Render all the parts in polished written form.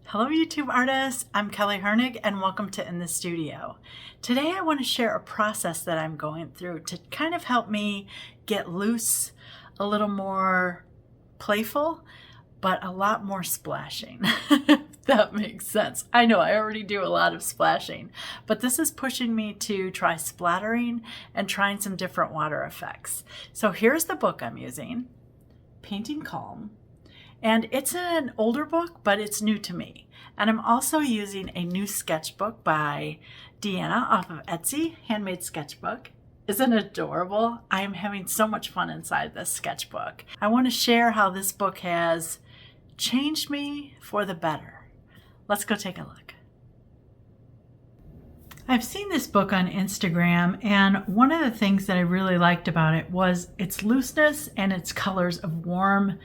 Hello YouTube artists, I'm Kelly Hernig and welcome to In the Studio. Today I want to share a process that I'm going through to kind of help me get loose, a little more playful, but a lot more splashing, if that makes sense. I know I already do a lot of splashing, but this is pushing me to try splattering and trying some different water effects. So here's the book I'm using, Painting Calm. And it's an older book, but it's new to me. And I'm also using a new sketchbook by Deanna off of Etsy, Handmade Sketchbook. Isn't it adorable? I am having so much fun inside this sketchbook. I want to share how this book has changed me for the better. Let's go take a look. I've seen this book on Instagram, and one of the things that I really liked about it was its looseness and its colors of warm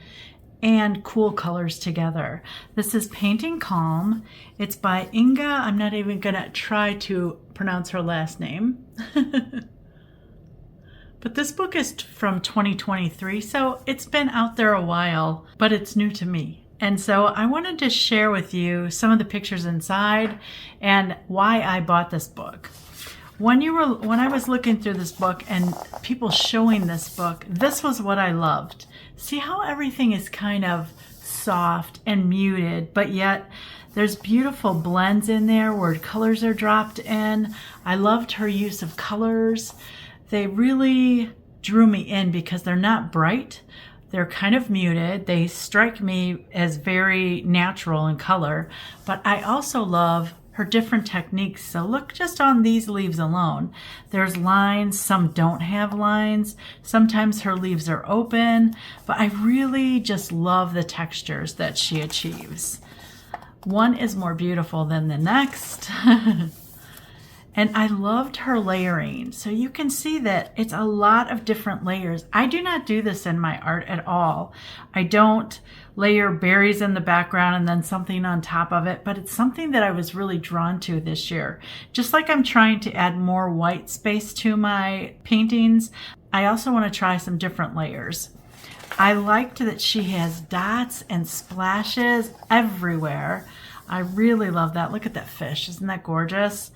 and cool colors together. This is Painting Calm. It's by Inga. I'm not even gonna try to pronounce her last name. But this book is from 2023, so it's been out there a while, but it's new to me. And so I wanted to share with you some of the pictures inside and why I bought this book. When I was looking through this book and people showing this book, this was what I loved. See how everything is kind of soft and muted, but yet there's beautiful blends in there where colors are dropped in. I loved her use of colors. They really drew me in because they're not bright. They're kind of muted. They strike me as very natural in color, but I also love her different techniques. So look just on these leaves alone. There's lines, some don't have lines. Sometimes her leaves are open, but I really just love the textures that she achieves. One is more beautiful than the next. And I loved her layering. So you can see that it's a lot of different layers. I do not do this in my art at all. I don't layer berries in the background and then something on top of it, but it's something that I was really drawn to this year. Just like I'm trying to add more white space to my paintings, I also want to try some different layers. I liked that she has dots and splashes everywhere. I really love that. Look at that fish. Isn't that gorgeous?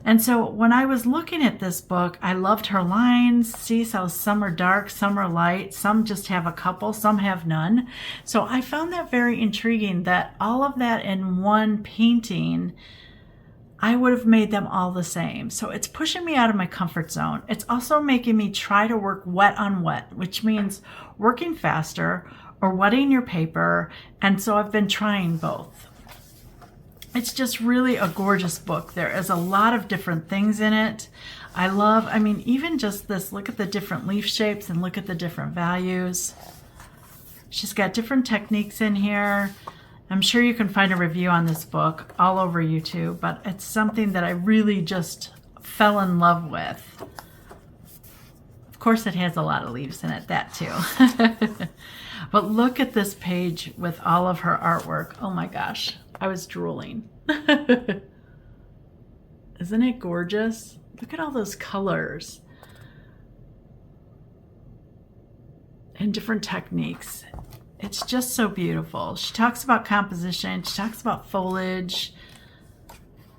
And so when I was looking at this book, I loved her lines. See how some are dark, some are light, some just have a couple, some have none. So I found that very intriguing that all of that in one painting, I would have made them all the same. So it's pushing me out of my comfort zone. It's also making me try to work wet on wet, which means working faster or wetting your paper. And so I've been trying both. It's just really a gorgeous book. There is a lot of different things in it. I mean, even just this, look at the different leaf shapes and look at the different values. She's got different techniques in here. I'm sure you can find a review on this book all over YouTube, but it's something that I really just fell in love with. Of course, it has a lot of leaves in it, that too. But look at this page with all of her artwork. Oh my gosh. I was drooling. Isn't it gorgeous? Look at all those colors and different techniques. It's just so beautiful. She talks about composition. She talks about foliage,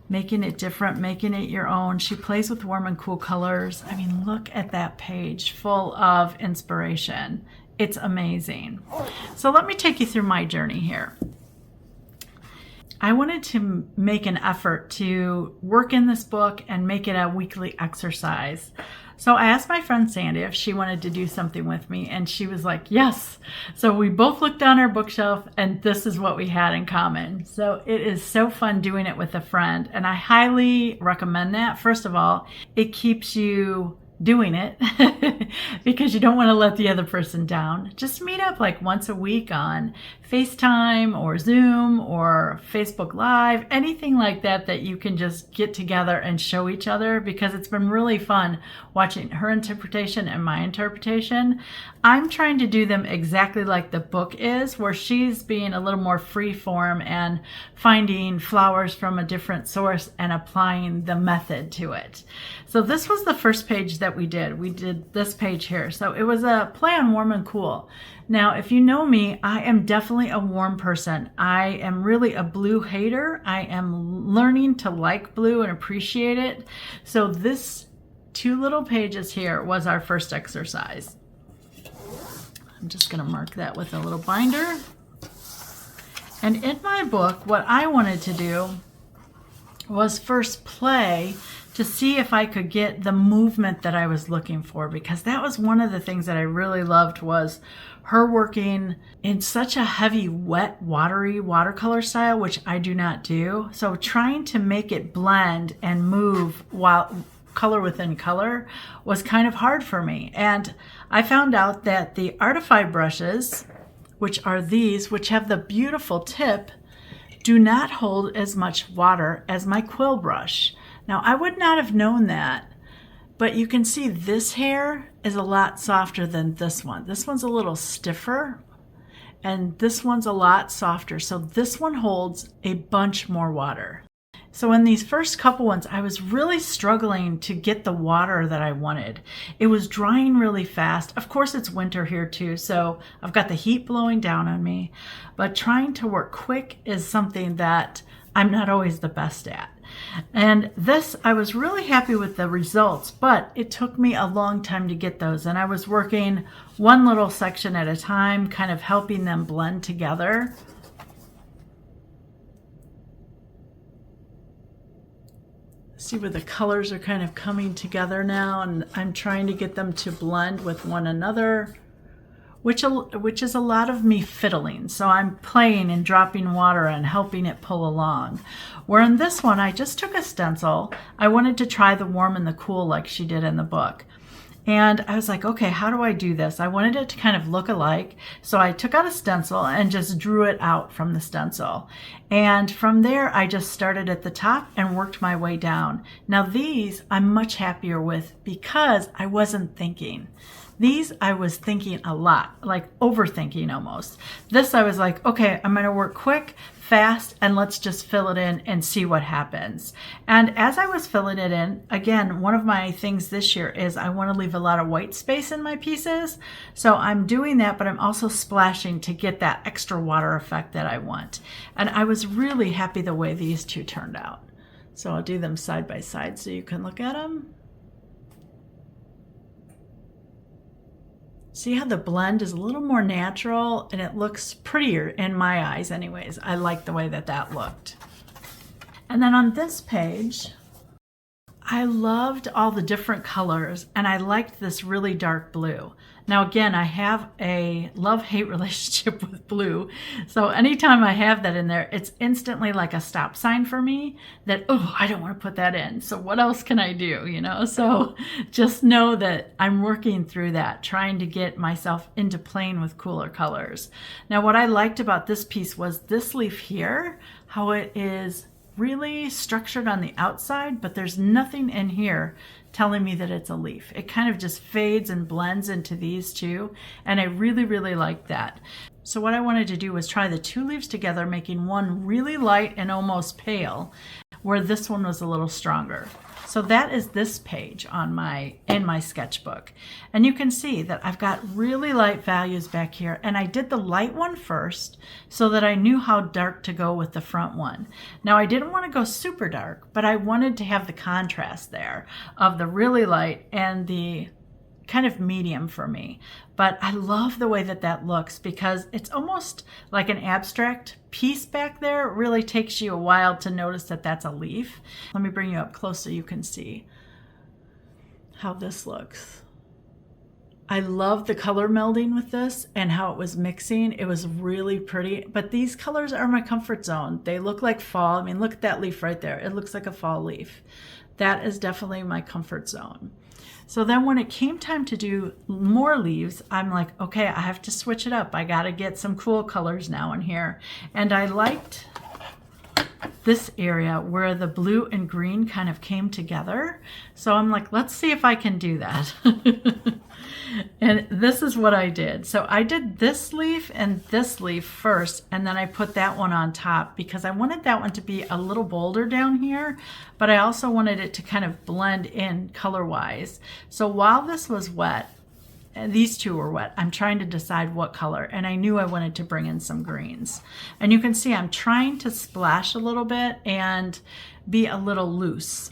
making it different, making it your own. She plays with warm and cool colors. I mean, look at that page full of inspiration. It's amazing. So let me take you through my journey here. I wanted to make an effort to work in this book and make it a weekly exercise. So I asked my friend Sandy if she wanted to do something with me, and she was like, yes. So we both looked on our bookshelf, and this is what we had in common. So it is so fun doing it with a friend, and I highly recommend that. First of all, it keeps you doing it because you don't want to let the other person down. Just meet up like once a week on FaceTime or Zoom or Facebook Live, anything like that that you can just get together and show each other, because it's been really fun watching her interpretation and my interpretation. I'm trying to do them exactly like the book is, where she's being a little more free form and finding flowers from a different source and applying the method to it. So this was the first page that that we did. We did this page here. So it was a play on warm and cool. Now, if you know me, I am definitely a warm person. I am really a blue hater. I am learning to like blue and appreciate it. So this 2 little pages here was our first exercise. I'm just going to mark that with a little binder. And in my book, what I wanted to do was first play to see if I could get the movement that I was looking for, because that was one of the things that I really loved, was her working in such a heavy, wet, watery watercolor style, which I do not do. So trying to make it blend and move while color within color was kind of hard for me. And I found out that the Artify brushes, which are these, which have the beautiful tip, do not hold as much water as my quill brush. Now, I would not have known that, but you can see this hair is a lot softer than this one. This one's a little stiffer, and this one's a lot softer. So this one holds a bunch more water. So in these first couple ones, I was really struggling to get the water that I wanted. It was drying really fast. Of course, it's winter here too, so I've got the heat blowing down on me. But trying to work quick is something that I'm not always the best at. And this, I was really happy with the results, but it took me a long time to get those. And I was working one little section at a time, kind of helping them blend together. See where the colors are kind of coming together now, and I'm trying to get them to blend with one another, which is a lot of me fiddling. So I'm playing and dropping water and helping it pull along. Where in this one, I just took a stencil. I wanted to try the warm and the cool like she did in the book. And I was like, okay, how do I do this? I wanted it to kind of look alike. So I took out a stencil and just drew it out from the stencil. And from there, I just started at the top and worked my way down. Now these I'm much happier with because I wasn't thinking. These I was thinking a lot, like overthinking almost. This I was like, okay, I'm gonna work quick, fast, and let's just fill it in and see what happens. And as I was filling it in, again, one of my things this year is I want to leave a lot of white space in my pieces. So I'm doing that, but I'm also splashing to get that extra water effect that I want. And I was really happy the way these two turned out. So I'll do them side by side so you can look at them. See how the blend is a little more natural and it looks prettier in my eyes anyways. I like the way that that looked. And then on this page, I loved all the different colors and I liked this really dark blue. Now again, I have a love-hate relationship with blue. So anytime I have that in there, it's instantly like a stop sign for me that, oh, I don't want to put that in. So what else can I do, you know? So just know that I'm working through that, trying to get myself into playing with cooler colors. Now what I liked about this piece was this leaf here, how it is really structured on the outside, but there's nothing in here telling me that it's a leaf. It kind of just fades and blends into these two, and I really, really like that. So what I wanted to do was try the two leaves together, making one really light and almost pale, where this one was a little stronger. So that is this page on in my sketchbook. And you can see that I've got really light values back here, and I did the light one first so that I knew how dark to go with the front one. Now I didn't want to go super dark, but I wanted to have the contrast there of the really light and the kind of medium for me. But I love the way that that looks because it's almost like an abstract piece back there. It really takes you a while to notice that that's a leaf. Let me bring you up close so you can see how this looks. I love the color melding with this and how it was mixing. It was really pretty, but these colors are my comfort zone. They look like fall. I mean, look at that leaf right there. It looks like a fall leaf. That is definitely my comfort zone. So then when it came time to do more leaves, I'm like, okay, I have to switch it up. I got to get some cool colors now in here. And I liked this area where the blue and green kind of came together. So I'm like, let's see if I can do that. And this is what I did. So I did this leaf and this leaf first, and then I put that one on top because I wanted that one to be a little bolder down here, but I also wanted it to kind of blend in color-wise. So while this was wet, and these two were wet, I'm trying to decide what color, and I knew I wanted to bring in some greens. And you can see I'm trying to splash a little bit and be a little loose.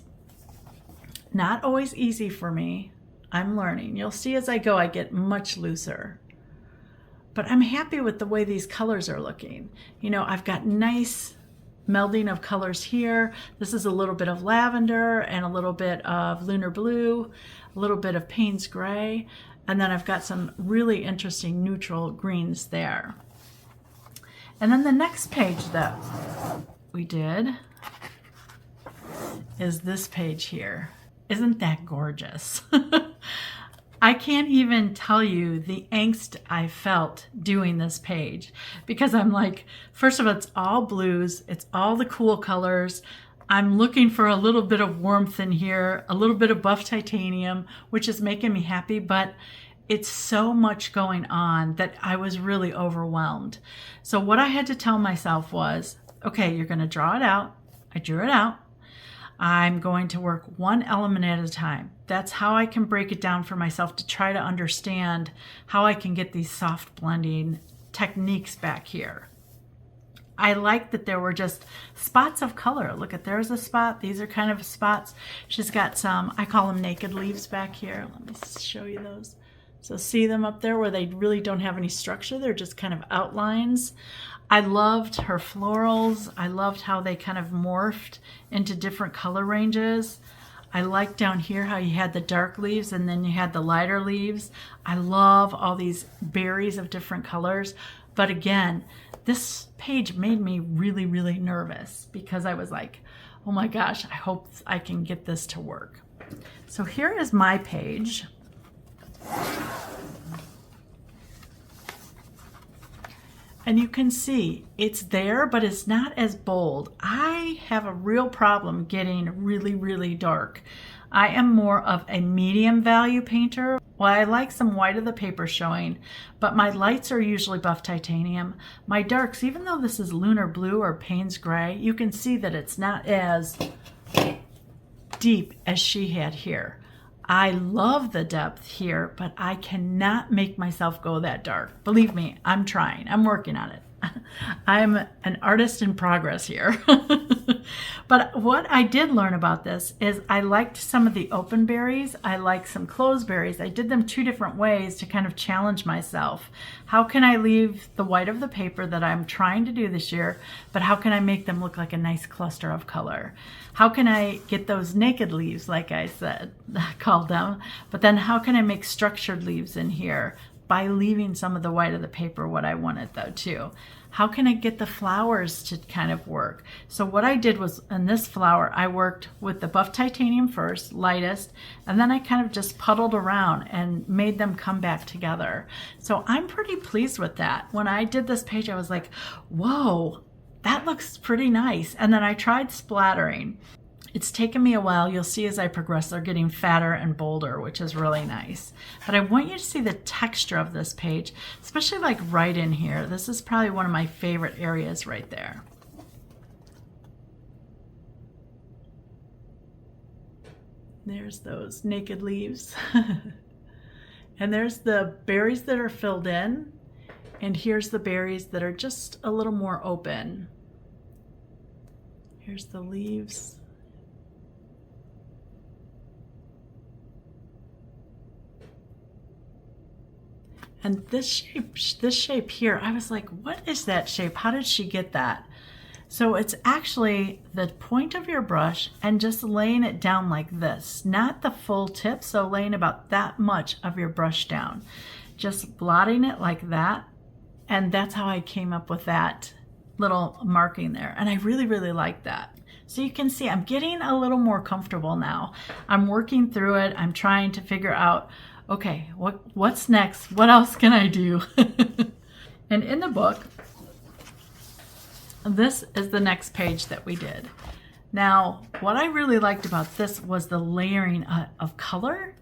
Not always easy for me. I'm learning. You'll see as I go, I get much looser. But I'm happy with the way these colors are looking. You know, I've got nice melding of colors here. This is a little bit of lavender and a little bit of lunar blue, a little bit of Payne's gray, and then I've got some really interesting neutral greens there. And then the next page that we did is this page here. Isn't that gorgeous? I can't even tell you the angst I felt doing this page because I'm like, first of all, it's all blues. It's all the cool colors. I'm looking for a little bit of warmth in here, a little bit of buff titanium, which is making me happy, but it's so much going on that I was really overwhelmed. So what I had to tell myself was, okay, you're going to draw it out. I drew it out. I'm going to work one element at a time. That's how I can break it down for myself to try to understand how I can get these soft blending techniques back here. I like that there were just spots of color. Look at, there's a spot. These are kind of spots. She's got some, I call them naked leaves back here. Let me show you those. So see them up there where they really don't have any structure. They're just kind of outlines. I loved her florals. I loved how they kind of morphed into different color ranges. I liked down here how you had the dark leaves and then you had the lighter leaves. I love all these berries of different colors. But again, this page made me really, really nervous because I was like, oh my gosh, I hope I can get this to work. So here is my page. And you can see it's there, but it's not as bold. I have a real problem getting really, really dark. I am more of a medium value painter. Well, I like some white of the paper showing, but my lights are usually buff titanium. My darks, even though this is lunar blue or Payne's gray, you can see that it's not as deep as she had here. I love the depth here, but I cannot make myself go that dark. Believe me, I'm trying. I'm working on it. I'm an artist in progress here. But what I did learn about this is I liked some of the open berries. I like some closed berries. I did them two different ways to kind of challenge myself. How can I leave the white of the paper that I'm trying to do this year, but how can I make them look like a nice cluster of color? How can I get those naked leaves, like I said, called them, but then how can I make structured leaves in here by leaving some of the white of the paper what I wanted though too? How can I get the flowers to kind of work? So what I did was, in this flower, I worked with the buff titanium first, lightest, and then I kind of just puddled around and made them come back together. So I'm pretty pleased with that. When I did this page, I was like, whoa, that looks pretty nice. And then I tried splattering. It's taken me a while. You'll see as I progress, they're getting fatter and bolder, which is really nice. But I want you to see the texture of this page, especially like right in here. This is probably one of my favorite areas right there. There's those naked leaves. And there's the berries that are filled in. And here's the berries that are just a little more open. Here's the leaves. And this shape here, I was like, what is that shape? How did she get that? So it's actually the point of your brush and just laying it down like this, not the full tip, so laying about that much of your brush down. Just blotting it like that, and that's how I came up with that little marking there. And I really, really like that. So you can see I'm getting a little more comfortable now. I'm working through it. I'm trying to figure out, okay, what's next? What else can I do? And in the book, this is the next page that we did. Now, what I really liked about this was the layering of color.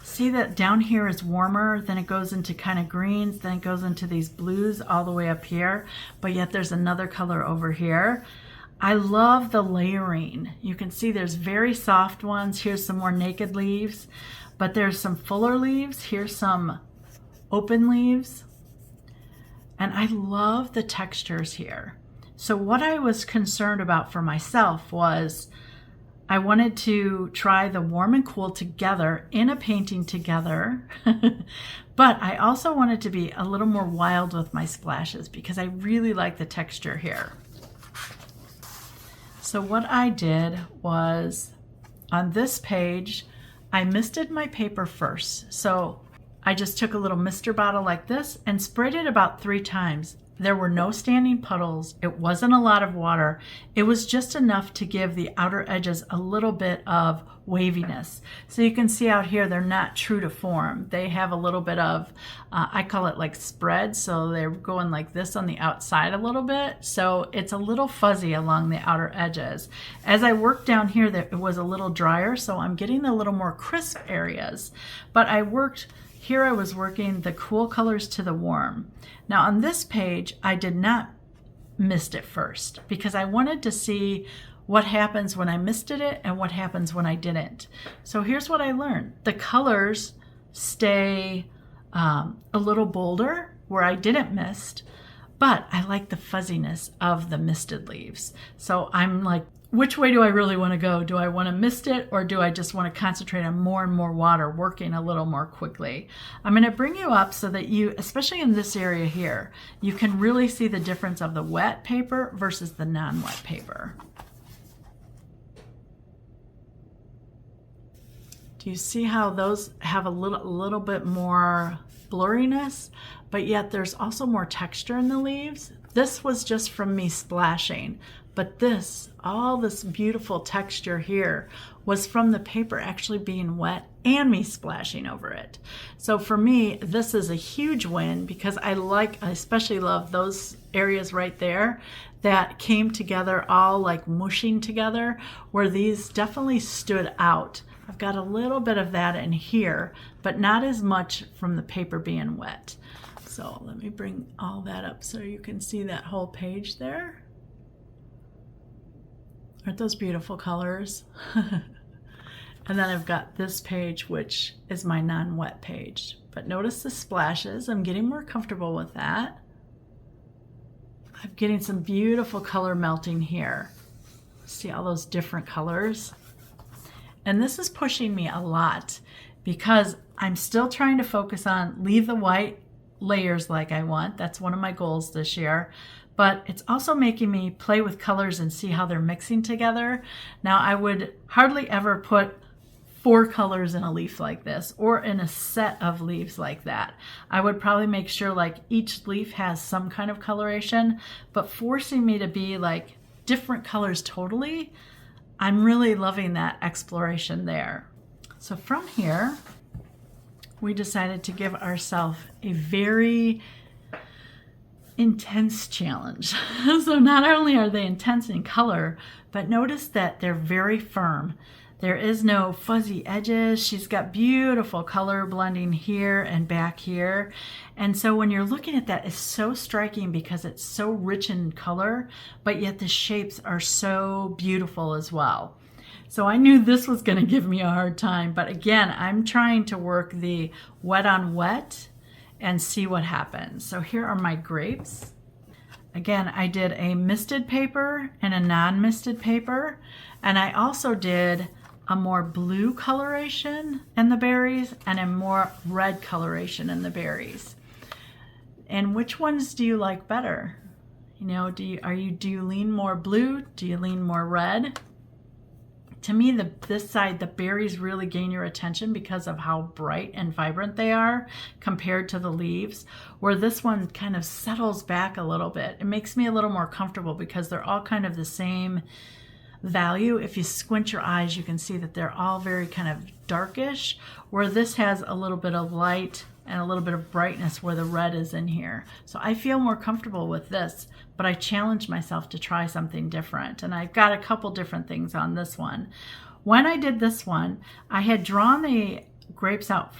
See that down here is warmer, then it goes into kind of greens, then it goes into these blues all the way up here, but yet there's another color over here. I love the layering. You can see there's very soft ones. Here's some more naked leaves, but there's some fuller leaves. Here's some open leaves. And I love the textures here. So what I was concerned about for myself was I wanted to try the warm and cool together in a painting together, but I also wanted to be a little more wild with my splashes because I really like the texture here. So what I did was on this page, I misted my paper first. So I just took a little mister bottle like this and sprayed it about 3 times. There were no standing puddles. It wasn't a lot of water. It was just enough to give the outer edges a little bit of waviness. So you can see out here, they're not true to form. They have a little bit of, I call it like spread. So they're going like this on the outside a little bit. So it's a little fuzzy along the outer edges. As I worked down here, it was a little drier. So I'm getting a little more crisp areas. But here I was working the cool colors to the warm. Now on this page, I did not mist it first because I wanted to see what happens when I misted it and what happens when I didn't. So here's what I learned. The colors stay a little bolder where I didn't mist, but I like the fuzziness of the misted leaves. So I'm like, which way do I really want to go? Do I want to mist it or do I just want to concentrate on more and more water working a little more quickly? I'm going to bring you up so that you, especially in this area here, you can really see the difference of the wet paper versus the non-wet paper. Do you see how those have a little bit more blurriness, but yet there's also more texture in the leaves? This was just from me splashing. But all this beautiful texture here was from the paper actually being wet and me splashing over it. So for me, this is a huge win because I especially love those areas right there that came together all like mushing together, where these definitely stood out. I've got a little bit of that in here, but not as much from the paper being wet. So let me bring all that up so you can see that whole page there. Aren't those beautiful colors? And then I've got this page, which is my non-wet page. But notice the splashes. I'm getting more comfortable with that. I'm getting some beautiful color melting here. See all those different colors? And this is pushing me a lot because I'm still trying to focus on leave the white layers like I want. That's one of my goals this year. But it's also making me play with colors and see how they're mixing together. Now, I would hardly ever put 4 colors in a leaf like this or in a set of leaves like that. I would probably make sure like each leaf has some kind of coloration, but forcing me to be like different colors totally, I'm really loving that exploration there. So from here, we decided to give ourselves a very intense challenge. So not only are they intense in color, but notice that they're very firm. There is no fuzzy edges. She's got beautiful color blending here and back here. And so when you're looking at that, it's so striking because it's so rich in color, but yet the shapes are so beautiful as well. So I knew this was going to give me a hard time, but again, I'm trying to work the wet on wet and see what happens. So here are my grapes. Again, I did a misted paper and a non-misted paper, and I also did a more blue coloration in the berries and a more red coloration in the berries. And which ones do you like better? You know, do you lean more blue? Do you lean more red? To me, this side, the berries really gain your attention because of how bright and vibrant they are compared to the leaves, where this one kind of settles back a little bit. It makes me a little more comfortable because they're all kind of the same value. If you squint your eyes, you can see that they're all very kind of darkish, where this has a little bit of light and a little bit of brightness where the red is in here. So I feel more comfortable with this, but I challenged myself to try something different. And I've got a couple different things on this one. When I did this one, I had drawn the grapes out,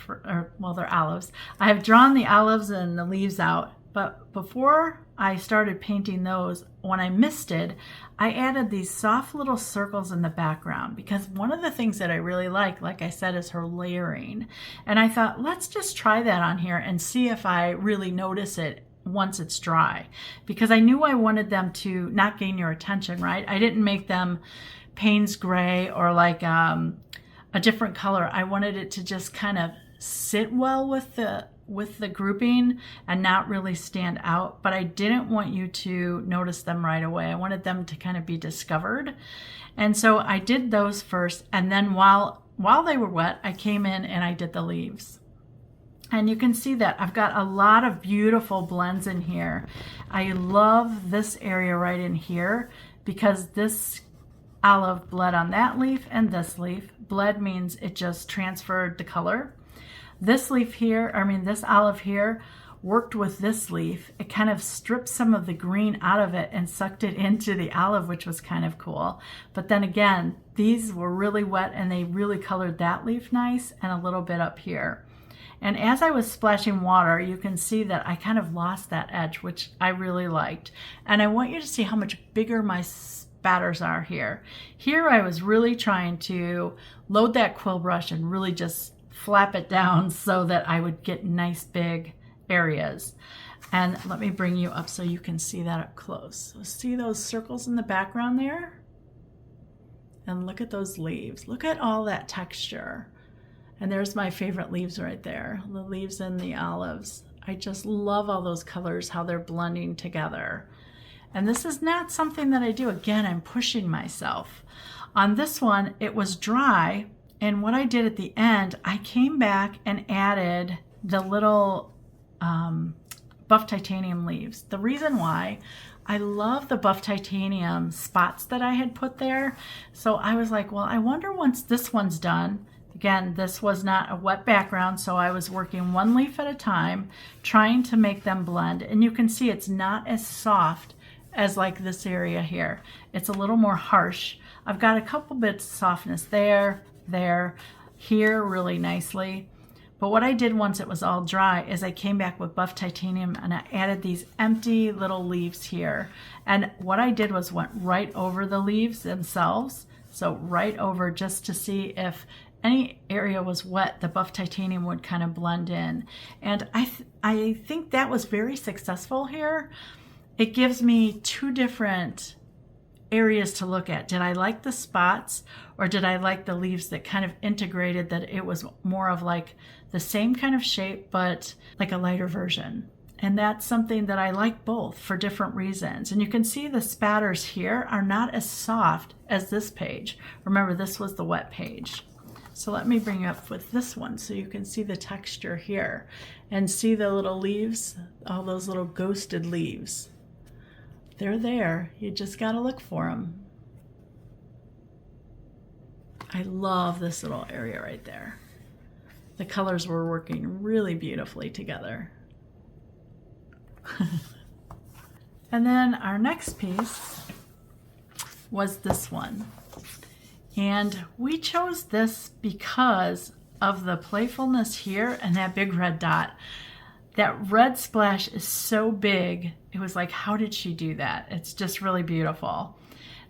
well, they're olives. I have drawn the olives and the leaves out, but before I started painting those, when I misted, I added these soft little circles in the background because one of the things that I really like I said, is her layering. And I thought, let's just try that on here and see if I really notice it once it's dry, because I knew I wanted them to not gain your attention, right? I didn't make them Payne's gray or like a different color. I wanted it to just kind of sit well with the grouping and not really stand out, but I didn't want you to notice them right away. I wanted them to kind of be discovered. And so I did those first, and then while they were wet, I came in and I did the leaves. And you can see that I've got a lot of beautiful blends in here. I love this area right in here because this olive bled on that leaf and this leaf. Bled means it just transferred the color. This leaf here, this olive here, worked with this leaf. It kind of stripped some of the green out of it and sucked it into the olive, which was kind of cool. But then again, these were really wet and they really colored that leaf nice and a little bit up here. And as I was splashing water, you can see that I kind of lost that edge, which I really liked. And I want you to see how much bigger my spatters are here. Here I was really trying to load that quill brush and really just flap it down so that I would get nice big areas. And let me bring you up so you can see that up close. So see those circles in the background there? And look at those leaves. Look at all that texture. And there's my favorite leaves right there, the leaves and the olives. I just love all those colors, how they're blending together. And this is not something that I do. Again, I'm pushing myself. On this one, it was dry. And what I did at the end, I came back and added the little buff titanium leaves. The reason why, I love the buff titanium spots that I had put there. So I was like, well, I wonder once this one's done. Again, this was not a wet background, so I was working one leaf at a time, trying to make them blend. And you can see it's not as soft as like this area here. It's a little more harsh. I've got a couple bits of softness there, here really nicely. But what I did once it was all dry is I came back with buff titanium and I added these empty little leaves here. And what I did was went right over the leaves themselves. So right over, just to see if any area was wet, the buff titanium would kind of blend in. And I think that was very successful here. It gives me two different areas to look at. Did I like the spots, or did I like the leaves that kind of integrated, that it was more of like the same kind of shape, but like a lighter version? And that's something that I like both for different reasons. And you can see the spatters here are not as soft as this page. Remember, this was the wet page. So let me bring you up with this one so you can see the texture here and see the little leaves, all those little ghosted leaves. They're there. You just got to look for them. I love this little area right there. The colors were working really beautifully together. And then our next piece was this one. And we chose this because of the playfulness here and that big red dot. That red splash is so big. It was like, how did she do that? It's just really beautiful.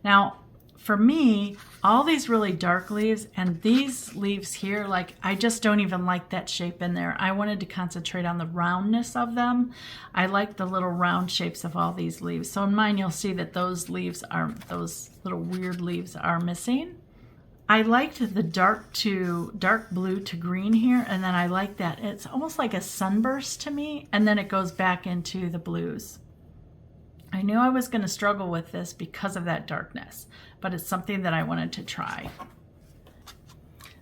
Now, for me, all these really dark leaves and these leaves here, like, I just don't even like that shape in there. I wanted to concentrate on the roundness of them. I like the little round shapes of all these leaves. So in mine, you'll see that those little weird leaves are missing. I liked the dark blue to green here, and then I like that. It's almost like a sunburst to me, and then it goes back into the blues. I knew I was going to struggle with this because of that darkness, but it's something that I wanted to try.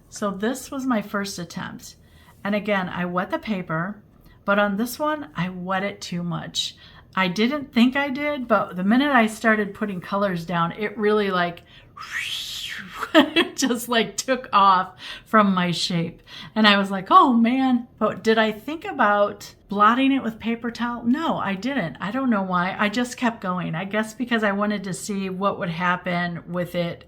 So this was my first attempt. And again, I wet the paper, but on this one, I wet it too much. I didn't think I did, but the minute I started putting colors down, it really like it just like took off from my shape. And I was like, oh man, but did I think about blotting it with paper towel? No, I didn't. I don't know why. I just kept going. I guess because I wanted to see what would happen with it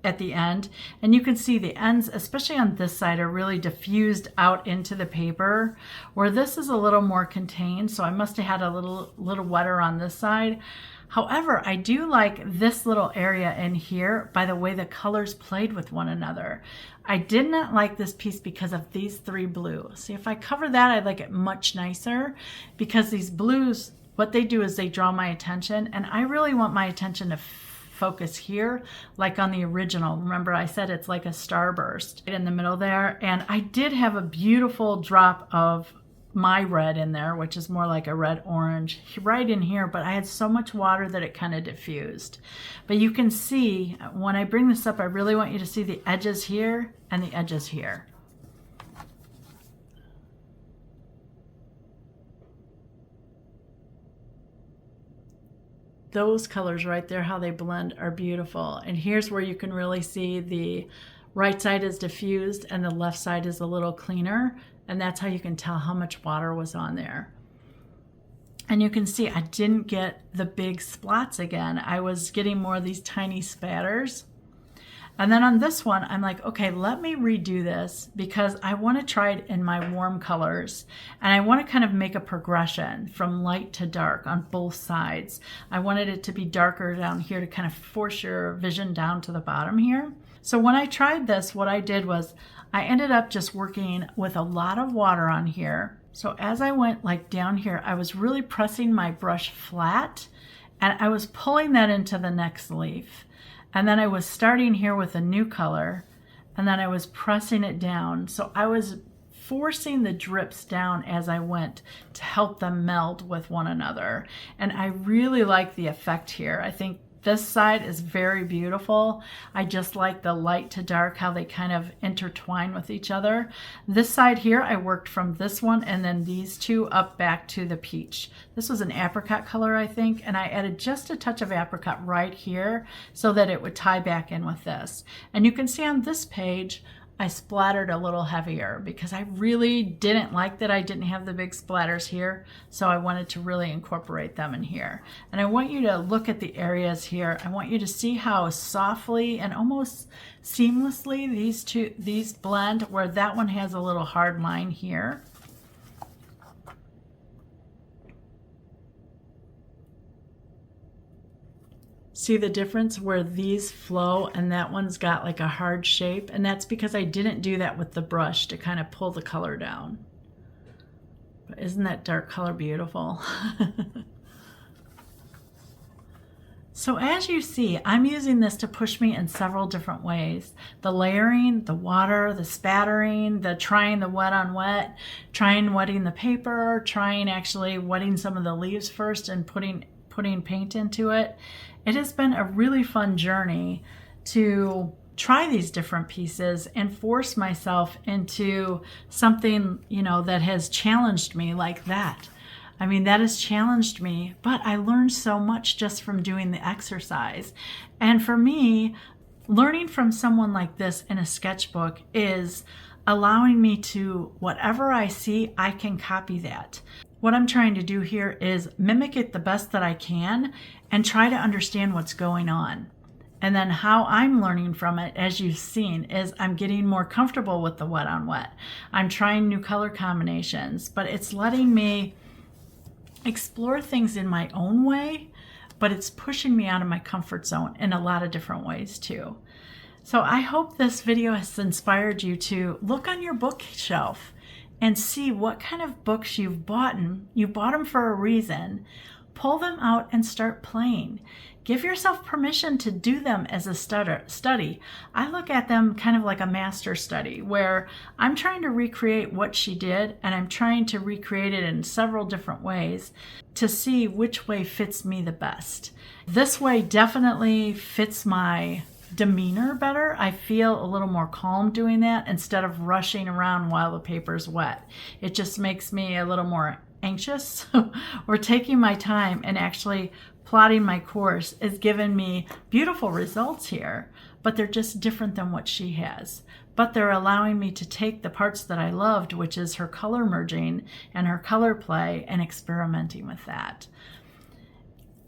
at the end, and you can see the ends, especially on this side, are really diffused out into the paper, where this is a little more contained, so I must have had a little wetter on this side. However, I do like this little area in here by the way the colors played with one another. I did not like this piece because of these three blues. See, if I cover that, I'd like it much nicer, because these blues, what they do is they draw my attention, and I really want my attention to focus here, like on the original. Remember, I said it's like a starburst in the middle there, and I did have a beautiful drop of my red in there, which is more like a red orange right in here, but I had so much water that it kind of diffused. But you can see when I bring this up, I really want you to see the edges here and the edges here. Those colors right there, how they blend, are beautiful. And here's where you can really see the right side is diffused and the left side is a little cleaner. And that's how you can tell how much water was on there. And you can see I didn't get the big splats again. I was getting more of these tiny spatters. And then on this one, I'm like, okay, let me redo this, because I want to try it in my warm colors. And I want to kind of make a progression from light to dark on both sides. I wanted it to be darker down here to kind of force your vision down to the bottom here. So when I tried this, what I did was I ended up just working with a lot of water on here. So as I went like down here, I was really pressing my brush flat, and I was pulling that into the next leaf. And then I was starting here with a new color, and then I was pressing it down. So I was forcing the drips down as I went to help them meld with one another. And I really like the effect here. I think this side is very beautiful. I just like the light to dark, how they kind of intertwine with each other. This side here, I worked from this one and then these two up back to the peach. This was an apricot color, I think, and I added just a touch of apricot right here so that it would tie back in with this. And you can see on this page, I splattered a little heavier because I really didn't like that I didn't have the big splatters here, so I wanted to really incorporate them in here. And I want you to look at the areas here. I want you to see how softly and almost seamlessly these blend, where that one has a little hard line here. See the difference where these flow and that one's got like a hard shape? And that's because I didn't do that with the brush to kind of pull the color down. But isn't that dark color beautiful? So as you see, I'm using this to push me in several different ways. The layering, the water, the spattering, the trying the wet on wet, trying wetting the paper, trying actually wetting some of the leaves first and putting paint into it. It has been a really fun journey to try these different pieces and force myself into something, you know, that has challenged me like that. I mean, that has challenged me, but I learned so much just from doing the exercise. And for me, learning from someone like this in a sketchbook is allowing me to, whatever I see, I can copy that. What I'm trying to do here is mimic it the best that I can and try to understand what's going on. And then how I'm learning from it, as you've seen, is I'm getting more comfortable with the wet on wet. I'm trying new color combinations, but it's letting me explore things in my own way, but it's pushing me out of my comfort zone in a lot of different ways too. So I hope this video has inspired you to look on your bookshelf and see what kind of books you've bought. You bought them for a reason. Pull them out and start playing. Give yourself permission to do them as a study. I look at them kind of like a master study, where I'm trying to recreate what she did, and I'm trying to recreate it in several different ways to see which way fits me the best. This way definitely fits my demeanor better. I feel a little more calm doing that instead of rushing around while the paper's wet. It just makes me a little more anxious. Or taking my time and actually plotting my course has given me beautiful results here, but they're just different than what she has. But they're allowing me to take the parts that I loved, which is her color merging and her color play, and experimenting with that.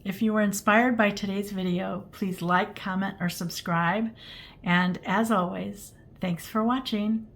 If you were inspired by today's video, please like, comment, or subscribe. And as always, thanks for watching.